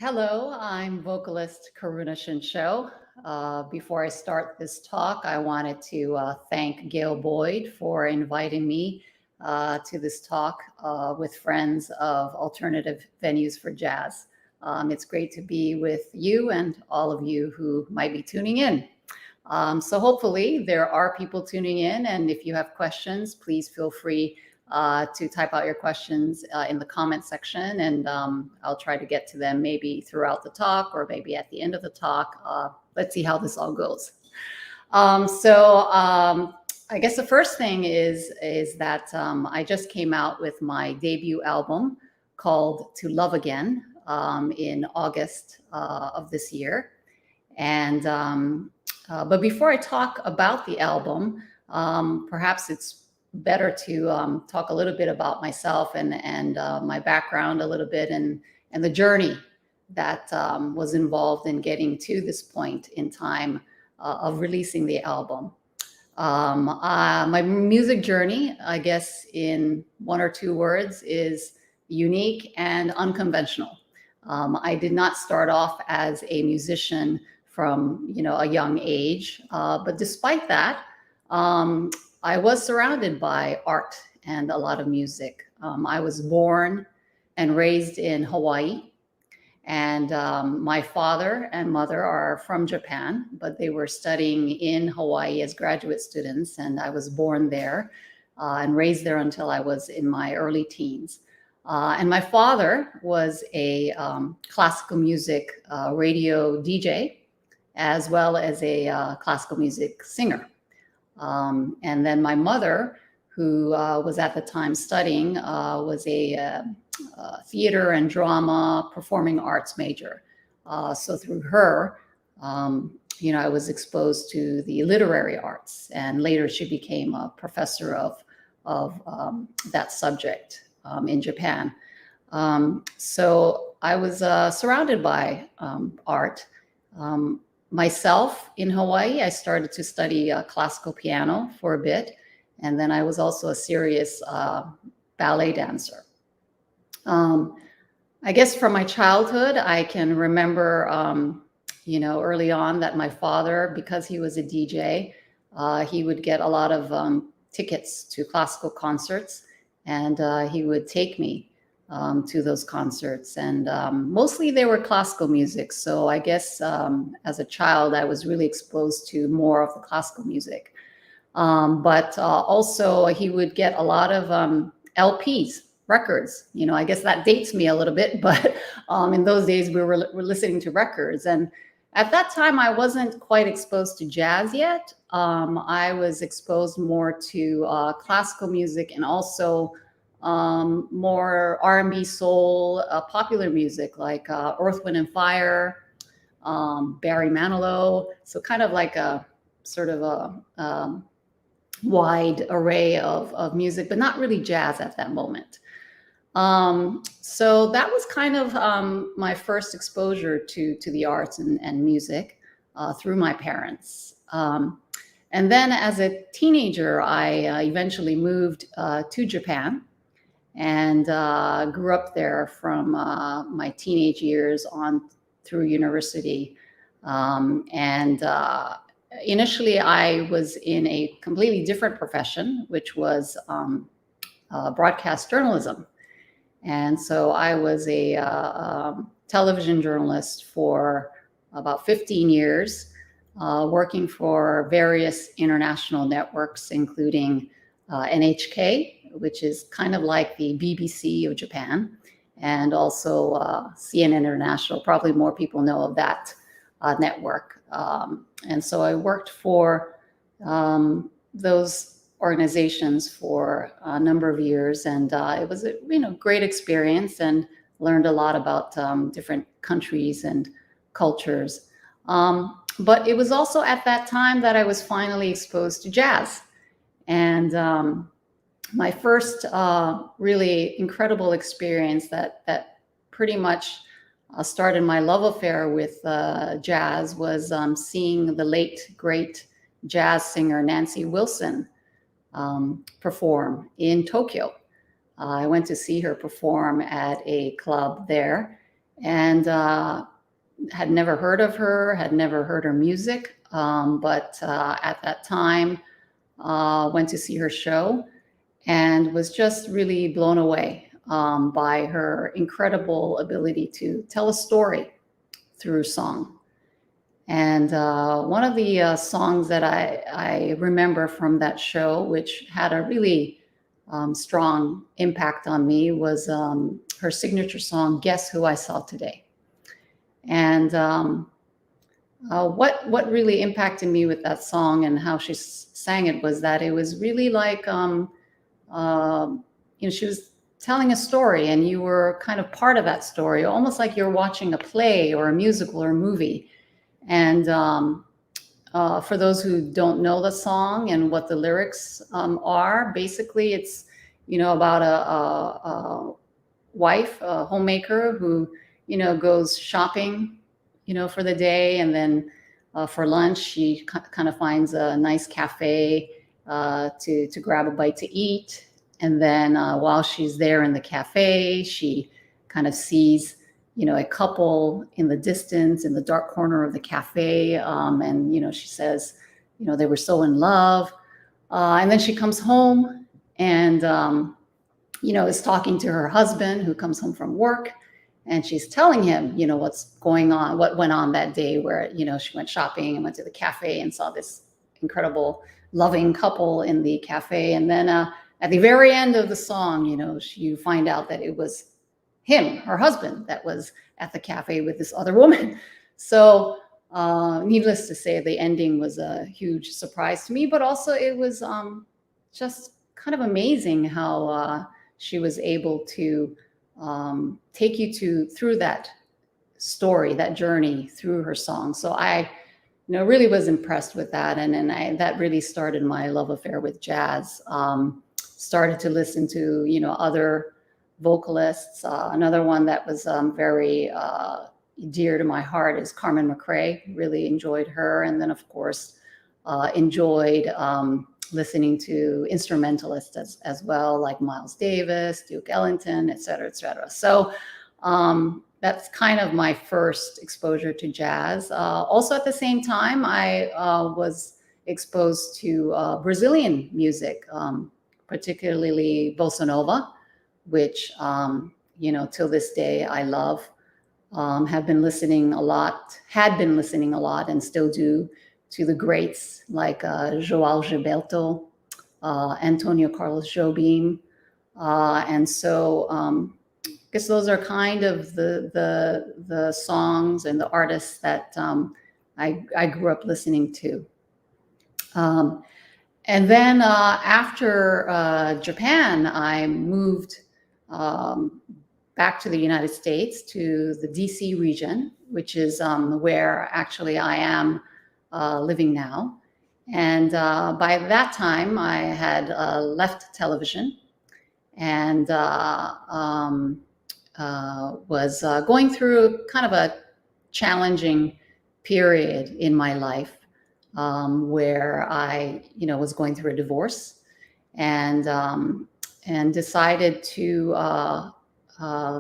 Hello, I'm vocalist Karuna Shinsho. Before I start this talk, I wanted to thank Gail Boyd for inviting me to this talk with friends of alternative venues for jazz. It's great to be with you and all of you who might be tuning in. So hopefully there are people tuning in, and if you have questions, please feel free to type out your questions in the comment section, and I'll try to get to them maybe throughout the talk or maybe at the end of the talk. Let's see how this all goes. I guess the first thing is that I just came out with my debut album called To Love Again in August of this year. And but before I talk about the album, perhaps it's better to talk a little bit about myself and my background a little bit and the journey that was involved in getting to this point in time of releasing the album. My music journey, I guess in one or two words, is unique and unconventional. I did not start off as a musician from a young age, but despite that, I was surrounded by art and a lot of music. I was born and raised in Hawaii, and my father and mother are from Japan, but they were studying in Hawaii as graduate students, and I was born there and raised there until I was in my early teens. And my father was a classical music radio DJ, as well as a classical music singer. And then my mother, who was at the time studying, was a theater and drama performing arts major. So through her, I was exposed to the literary arts, and later she became a professor of that subject in Japan. So I was surrounded by art. Myself in Hawaii, I started to study classical piano for a bit, and then I was also a serious ballet dancer. I guess from my childhood, I can remember, early on that my father, because he was a DJ, he would get a lot of tickets to classical concerts, and he would take me to those concerts, and mostly they were classical music. So I guess as a child, I was really exposed to more of the classical music. But also he would get a lot of LPs, records. I guess that dates me a little bit, but in those days we were listening to records. And at that time, I wasn't quite exposed to jazz yet. I was exposed more to classical music and also more R&B, soul, popular music like Earth, Wind and Fire, Barry Manilow. So kind of like a sort of a wide array of music, but not really jazz at that moment. So that was kind of my first exposure to the arts and music through my parents. And then as a teenager, I eventually moved to Japan, and grew up there from my teenage years on through university. Initially, I was in a completely different profession, which was broadcast journalism. And so I was a television journalist for about 15 years, working for various international networks, including NHK, which is kind of like the BBC of Japan, and also CNN International. Probably more people know of that network. And so I worked for those organizations for a number of years, and it was a great experience, and learned a lot about different countries and cultures. But it was also at that time that I was finally exposed to jazz. And my first really incredible experience that pretty much started my love affair with jazz was seeing the late, great jazz singer Nancy Wilson perform in Tokyo. I went to see her perform at a club there, and had never heard of her, had never heard her music, but at that time went to see her show and was just really blown away by her incredible ability to tell a story through song. And one of the songs that I remember from that show, which had a really strong impact on me, was her signature song, Guess Who I Saw Today. And what really impacted me with that song and how she sang it was that it was really like, she was telling a story and you were kind of part of that story, almost like you're watching a play or a musical or a movie. And for those who don't know the song and what the lyrics are, basically it's, about a wife, a homemaker who, goes shopping, for the day. And then for lunch, she kind of finds a nice cafe to grab a bite to eat. And then while she's there in the cafe, she kind of sees, a couple in the distance in the dark corner of the cafe. And, she says, they were so in love. And then she comes home and, is talking to her husband who comes home from work. And she's telling him, what's going on, what went on that day where, she went shopping and went to the cafe and saw this incredible, loving couple in the cafe. And then at the very end of the song, you find out that it was him, her husband, that was at the cafe with this other woman. So needless to say, the ending was a huge surprise to me, but also it was just kind of amazing how she was able to take you through that story, that journey through her song. So I, really was impressed with that. And that really started my love affair with jazz. Started to listen to, other vocalists. Another one that was very dear to my heart is Carmen McRae. Really enjoyed her. And then, of course, enjoyed listening to instrumentalists as well, like Miles Davis, Duke Ellington, et cetera, et cetera. So that's kind of my first exposure to jazz. Also, at the same time, I was exposed to Brazilian music, particularly bossa nova, which, till this day I love. Had been listening a lot, and still do, to the greats like João Gilberto, Antonio Carlos Jobim. And so I guess those are kind of the songs and the artists that I grew up listening to. And then after Japan, I moved back to the United States, to the DC region, which is where actually I am living now. And by that time, I had left television and was going through kind of a challenging period in my life where I, was going through a divorce and decided to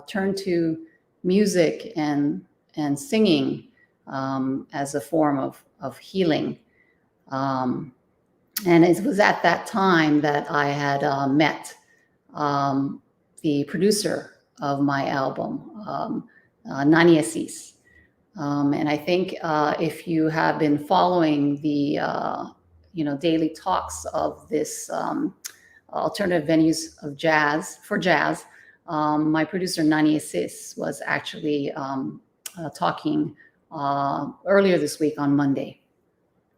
turn to music and singing as a form of healing. And it was at that time that I had met the producer of my album, Nani Assis. And I think if you have been following the daily talks of this alternative venues of jazz, my producer Nani Assis was actually talking earlier this week on Monday.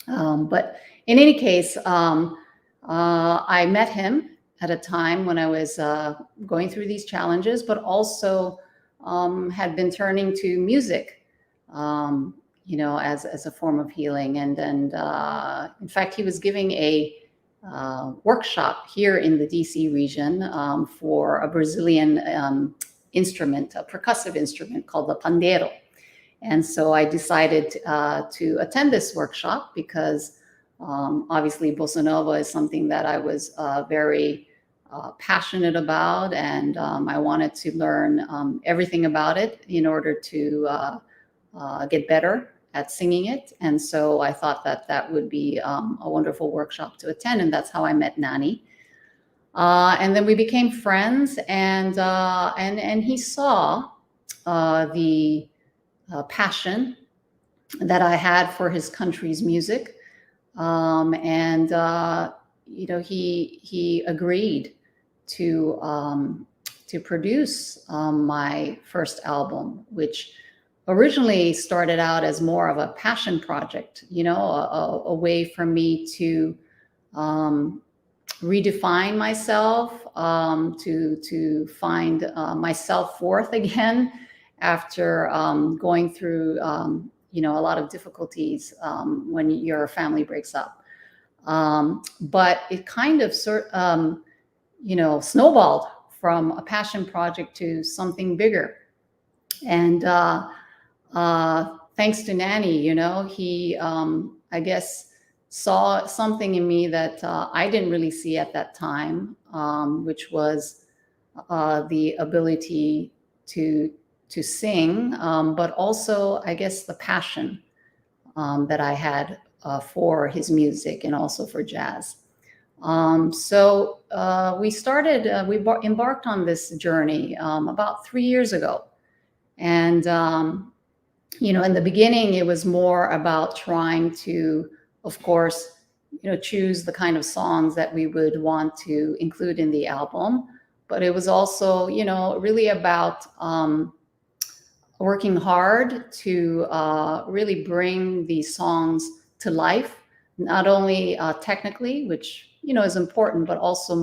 But in any case, I met him at a time when I was going through these challenges, but also had been turning to music, as a form of healing. And in fact, he was giving a workshop here in the DC region for a Brazilian instrument, a percussive instrument called the pandeiro. And so I decided to attend this workshop because obviously bossa nova is something that I was very passionate about, and I wanted to learn everything about it in order to get better at singing it. And so I thought that that would be a wonderful workshop to attend, and that's how I met Nani. And then we became friends, and he saw the passion that I had for his country's music, and he agreed to produce my first album, which originally started out as more of a passion project, a way for me to redefine myself, to find my self-worth again after going through a lot of difficulties when your family breaks up. But it kind of snowballed from a passion project to something bigger. And thanks to Nani, he, I guess, saw something in me that I didn't really see at that time, which was the ability to sing, but also, I guess, the passion that I had for his music and also for jazz. So we embarked on this journey about 3 years ago. And, in the beginning, it was more about trying to, of course, choose the kind of songs that we would want to include in the album. But it was also, really about working hard to really bring these songs to life, not only technically, which, is important, but also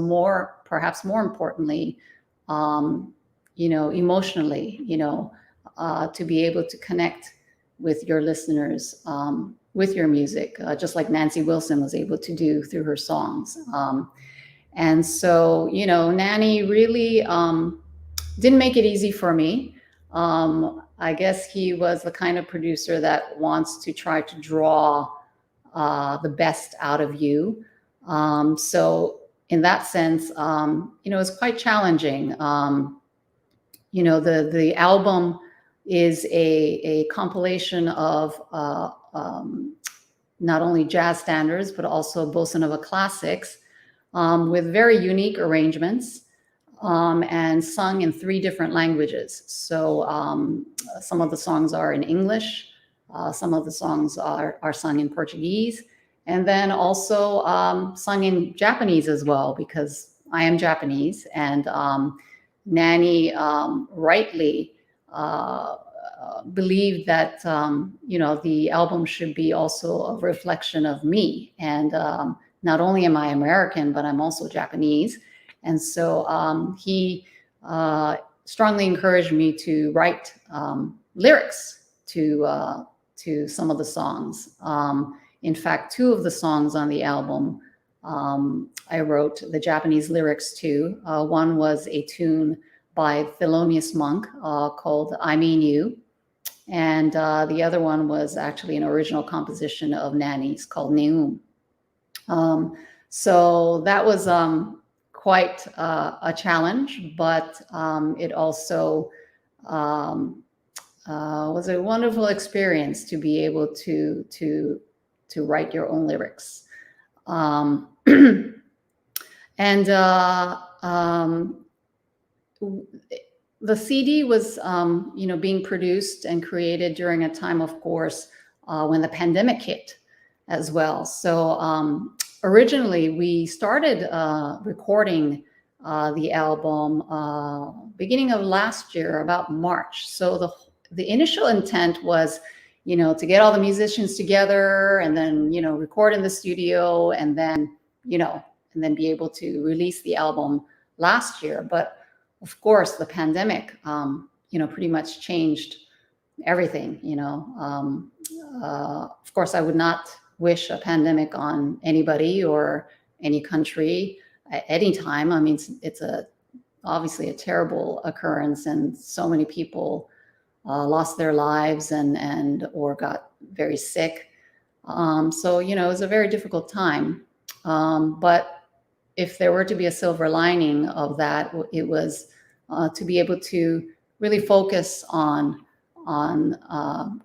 perhaps more importantly, emotionally, to be able to connect with your listeners, with your music, just like Nancy Wilson was able to do through her songs. And so, Nani really didn't make it easy for me. I guess he was the kind of producer that wants to try to draw the best out of you. So in that sense, it's quite challenging. The album is a compilation of not only jazz standards, but also bossa nova classics, with very unique arrangements, and sung in 3 different languages. So some of the songs are in English, some of the songs are sung in Portuguese, and then also sung in Japanese as well, because I am Japanese, and Nani rightly believed that the album should be also a reflection of me. And not only am I American, but I'm also Japanese. And so he strongly encouraged me to write lyrics to some of the songs. In fact, 2 of the songs on the album I wrote the Japanese lyrics to. One was a tune by Thelonious Monk called I Mean You. And the other one was actually an original composition of Nani's called Neum. So that was quite a challenge, but it also was a wonderful experience to be able to write your own lyrics. And the CD was, being produced and created during a time, of course, when the pandemic hit as well. So originally, we started recording the album beginning of last year, about March. So the initial intent was, to get all the musicians together and then, record in the studio and then be able to release the album last year. But of course, the pandemic, pretty much changed everything. Of course, I would not wish a pandemic on anybody or any country at any time. I mean, it's obviously a terrible occurrence, and so many people lost their lives or got very sick. So it was a very difficult time. But if there were to be a silver lining of that, it was to be able to really focus on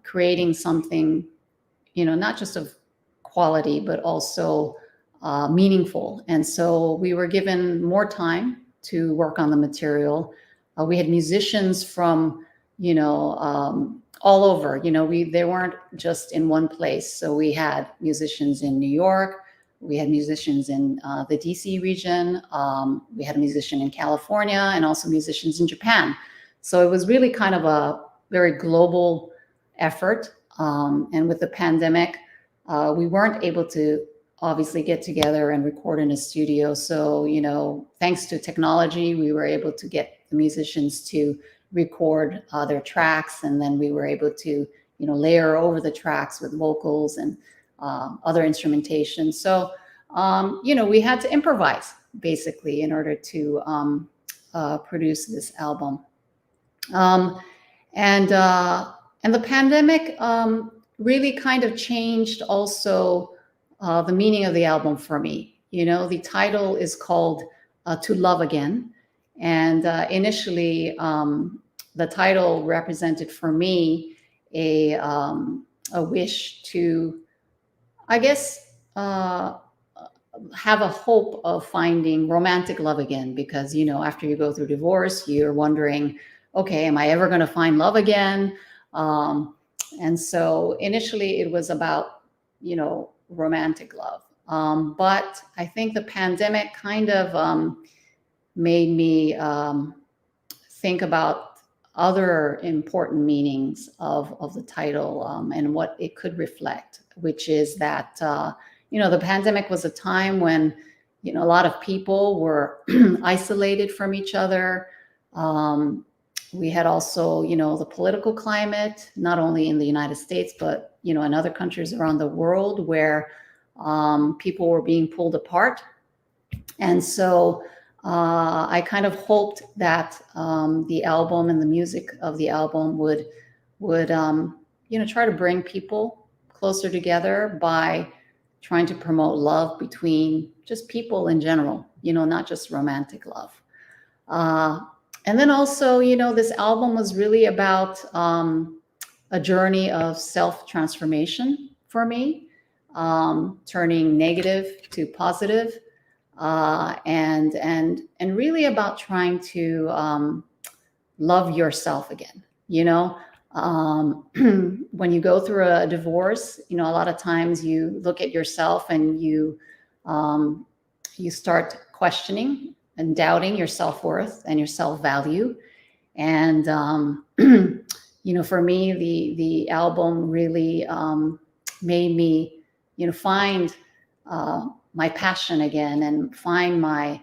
creating something, not just of quality, but also meaningful. And so we were given more time to work on the material. We had musicians from, all over. They weren't just in one place. So we had musicians in New York. We had musicians in the DC region. We had a musician in California, and also musicians in Japan. So it was really kind of a very global effort. And with the pandemic, we weren't able to obviously get together and record in a studio. So, thanks to technology, we were able to get the musicians to record their tracks, and then we were able to, layer over the tracks with vocals and other instrumentation. So, we had to improvise basically in order to produce this album. And the pandemic really kind of changed also the meaning of the album for me. The title is called To Love Again. And initially, the title represented for me a wish to, I guess, have a hope of finding romantic love again. Because, after you go through divorce, you're wondering, okay, am I ever going to find love again? And so initially it was about, romantic love. But I think the pandemic kind of made me think about other important meanings of the title and what it could reflect, which is that, the pandemic was a time when, a lot of people were isolated from each other. We had also, the political climate, not only in the United States, but, in other countries around the world where people were being pulled apart. And so I kind of hoped that the album and the music of the album would try to bring people closer together by trying to promote love between just people in general, not just romantic love. And then also, this album was really about a journey of self-transformation for me, turning negative to positive, and really about trying to love yourself again. When you go through a divorce, a lot of times you look at yourself and you start questioning and doubting your self-worth and your self-value. And, for me, the album really made me, find my passion again and find my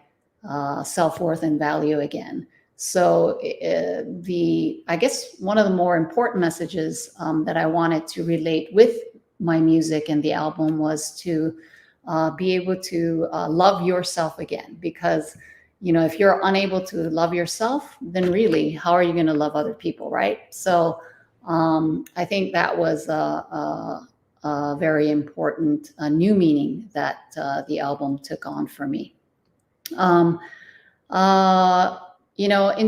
self-worth and value again. So I guess one of the more important messages that I wanted to relate with my music and the album was to be able to love yourself again. Because if you're unable to love yourself, then really, how are you going to love other people, right? So I think that was a very important new meaning that the album took on for me. In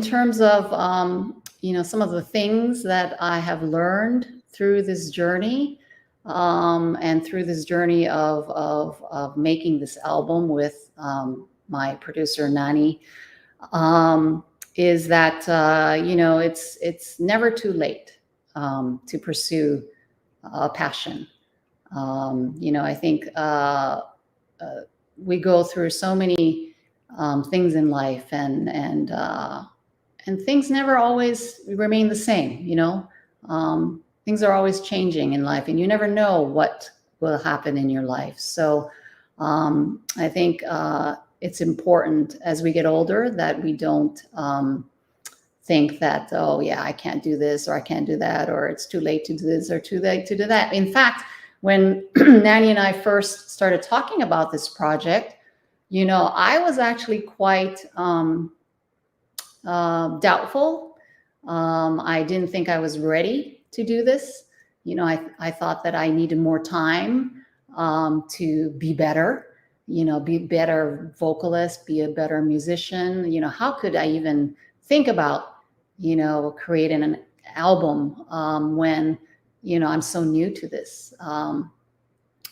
terms of, some of the things that I have learned through this journey, and through this journey of making this album with my producer Nani, is that it's never too late to pursue a passion. I think we go through so many things in life, and things never always remain the same. Things are always changing in life, and you never know what will happen in your life. So I think it's important as we get older that we don't think that, oh yeah, I can't do this, or I can't do that, or it's too late to do this or too late to do that. In fact, when Nani and I first started talking about this project, I was actually quite doubtful. I didn't think I was ready to do this. I thought that I needed more time to be better. be a better vocalist, be a better musician. How could I even think about, creating an album when, I'm so new to this.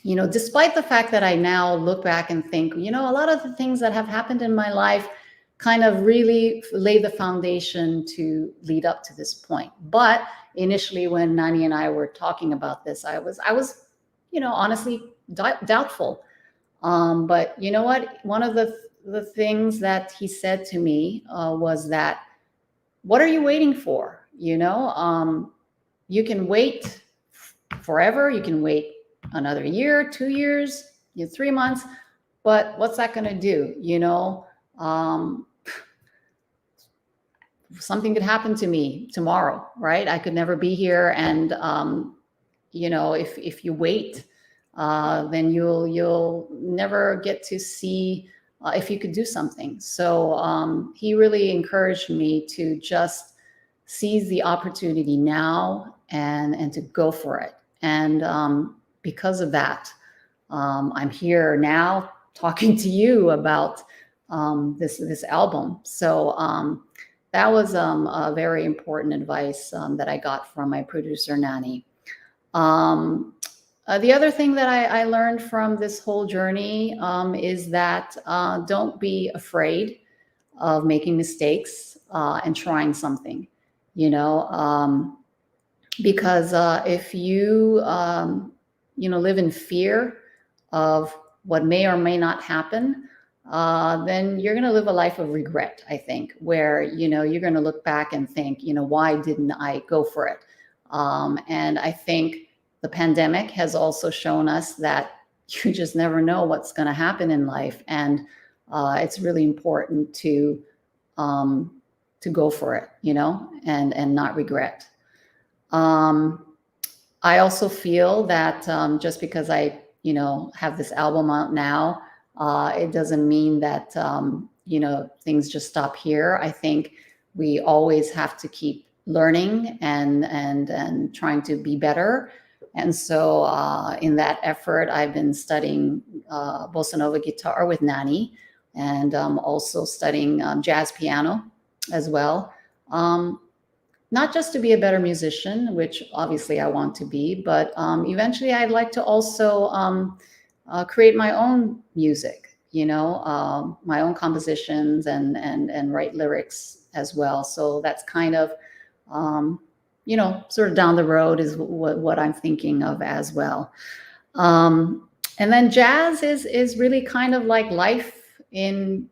Despite the fact that I now look back and think, a lot of the things that have happened in my life kind of really lay the foundation to lead up to this point. But initially, when Nani and I were talking about this, I was, honestly doubtful. But you know what? One of the things that he said to me was that, what are you waiting for? You can wait forever. You can wait another year, 2 years, 3 months, but what's that going to do? Something could happen to me tomorrow, right? I could never be here. And, if you wait, then you'll never get to see if you could do something. So he really encouraged me to just seize the opportunity now and to go for it. And because of that, I'm here now talking to you about this album. So that was a very important advice that I got from my producer, Nani. The other thing that I learned from this whole journey is that don't be afraid of making mistakes and trying something, because if you, live in fear of what may or may not happen, then you're going to live a life of regret, I think, where, you're going to look back and think, why didn't I go for it? And I think the pandemic has also shown us that you just never know what's going to happen in life. And it's really important to go for it, and not regret. I also feel that just because I, have this album out now, it doesn't mean that, things just stop here. I think we always have to keep learning and trying to be better. And so in that effort, I've been studying bossa nova guitar with Nani, and also studying jazz piano as well. Not just to be a better musician, which obviously I want to be, but eventually I'd like to also create my own music, my own compositions and write lyrics as well. So that's kind of, sort of down the road is what I'm thinking of as well. And then jazz is really kind of like life in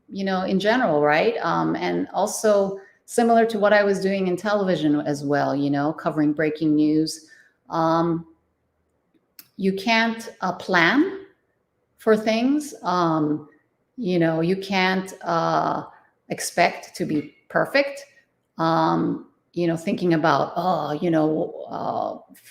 general, right? And also similar to what I was doing in television as well, covering breaking news. You can't plan for things. You can't expect to be perfect. Thinking about,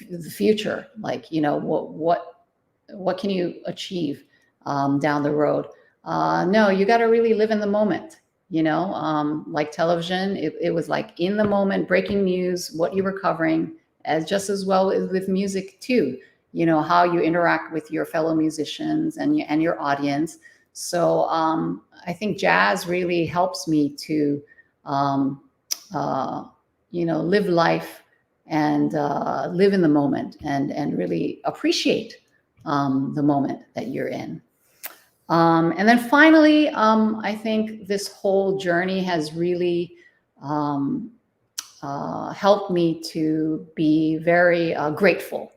the future, like, what can you achieve down the road? No, you got to really live in the moment. Like television, it was like in the moment, breaking news, what you were covering, as just as well with music too, how you interact with your fellow musicians and your audience. So I think jazz really helps me to, live life and live in the moment and really appreciate the moment that you're in. And then finally, I think this whole journey has really helped me to be very grateful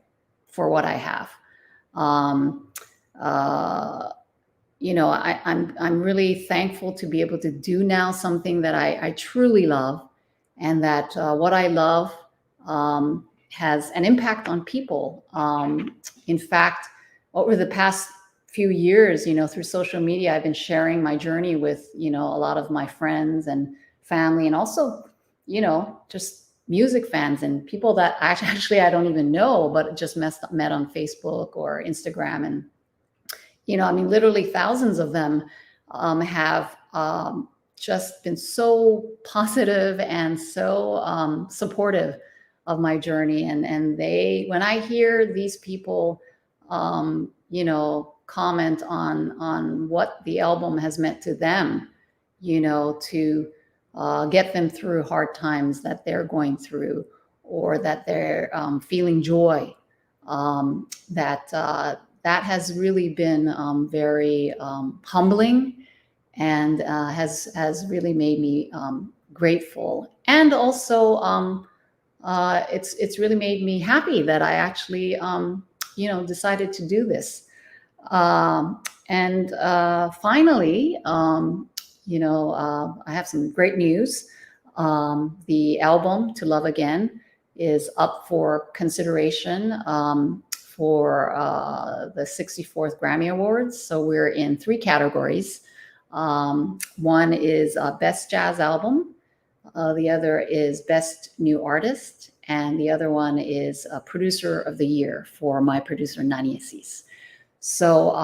for what I have. I'm really thankful to be able to do now something that I truly love, and that what I love has an impact on people. In fact, over the past few years, through social media, I've been sharing my journey with, a lot of my friends and family, and also, just music fans and people that actually I don't even know, but just met on Facebook or Instagram. And, literally thousands of them have just been so positive and so supportive of my journey. And when I hear these people, comment on what the album has meant to them, to get them through hard times that they're going through, or that they're feeling joy. That has really been very humbling, and has really made me grateful. And also, it's really made me happy that I actually decided to do this. And finally, I have some great news. The album "To Love Again" is up for consideration for the 64th Grammy Awards. So we're in 3 categories. One is Best Jazz Album, the other is Best New Artist, and the other one is Producer of the Year for my producer, Nani Assis. So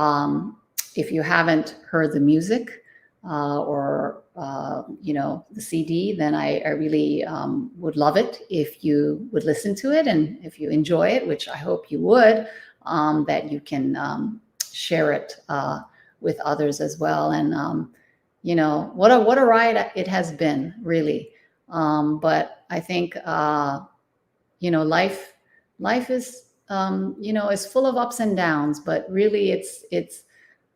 if you haven't heard the music or the CD, then I really would love it if you would listen to it, and if you enjoy it, which I hope you would, that you can share it with others as well. And what a ride it has been, really. But I think life is is full of ups and downs, but really it's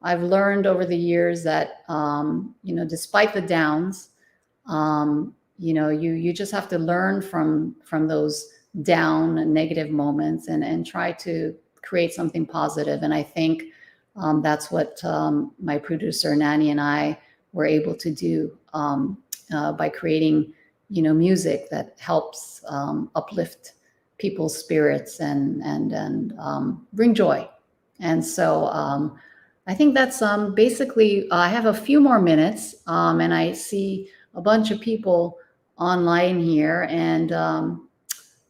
I've learned over the years that despite the downs, you just have to learn from those down and negative moments, and try to create something positive. And I think that's what my producer Nani and I were able to do by creating music that helps uplift people's spirits and bring joy. And so I think that's basically. I have a few more minutes, and I see a bunch of people online here. And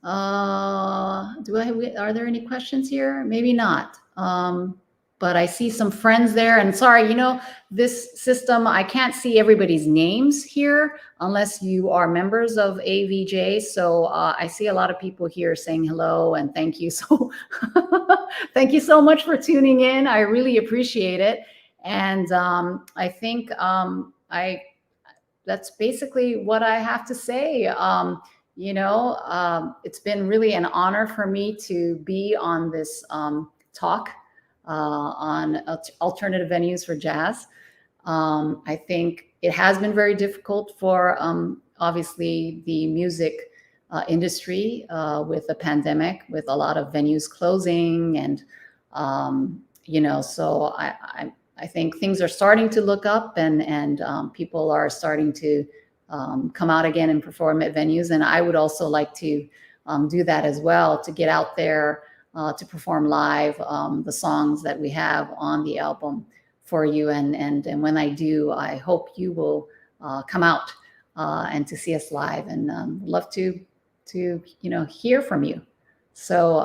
are there any questions here? Maybe not. But I see some friends there. And sorry, this system, I can't see everybody's names here unless you are members of AVJ. So I see a lot of people here saying hello and thank you. So thank you so much for tuning in. I really appreciate it. And I think that's basically what I have to say. It's been really an honor for me to be on this talk on alternative venues for jazz. I think it has been very difficult for obviously the music industry with the pandemic, with a lot of venues closing, and so I think things are starting to look up, and people are starting to come out again and perform at venues. And I would also like to do that as well, to get out there, to perform live the songs that we have on the album for you. And when I do, I hope you will come out and to see us live, and love to hear from you. So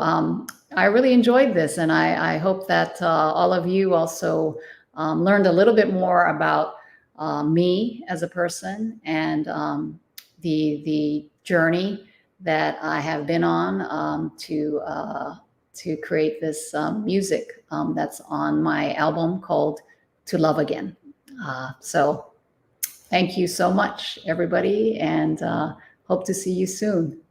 I really enjoyed this, and I hope that all of you also learned a little bit more about me as a person, and the journey that I have been on to create this music that's on my album called "To Love Again." So thank you so much, everybody, and hope to see you soon.